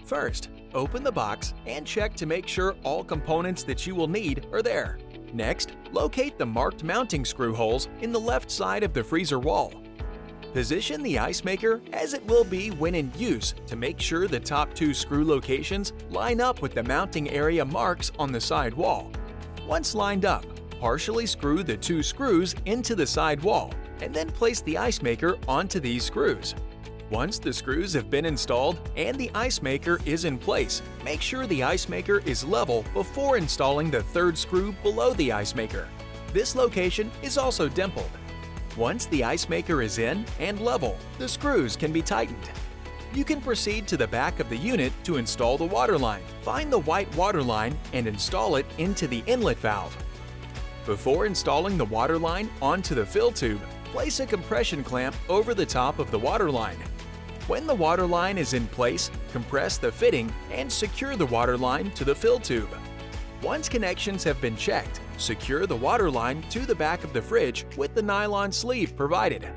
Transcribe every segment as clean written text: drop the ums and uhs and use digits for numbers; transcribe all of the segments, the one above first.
First, open the box and check to make sure all components that you will need are there. Next, locate the marked mounting screw holes in the left side of the freezer wall. Position the ice maker as it will be when in use to make sure the top two screw locations line up with the mounting area marks on the side wall. Once lined up, partially screw the two screws into the side wall and then place the ice maker onto these screws. Once the screws have been installed and the ice maker is in place, make sure the ice maker is level before installing the third screw below the ice maker. This location is also dimpled. Once the ice maker is in and level, the screws can be tightened. You can proceed to the back of the unit to install the water line. Find the white water line and install it into the inlet valve. Before installing the water line onto the fill tube, place a compression clamp over the top of the water line. When the water line is in place, compress the fitting and secure the water line to the fill tube. Once connections have been checked, secure the water line to the back of the fridge with the nylon sleeve provided.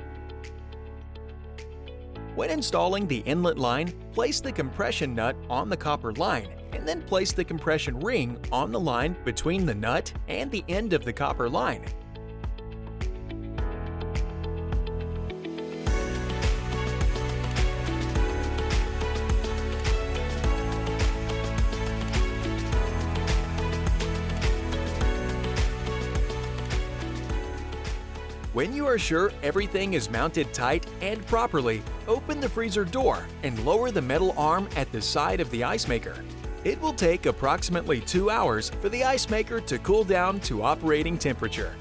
When installing the inlet line, place the compression nut on the copper line and then place the compression ring on the line between the nut and the end of the copper line. When you are sure everything is mounted tight and properly, open the freezer door and lower the metal arm at the side of the ice maker. It will take approximately 2 hours for the ice maker to cool down to operating temperature.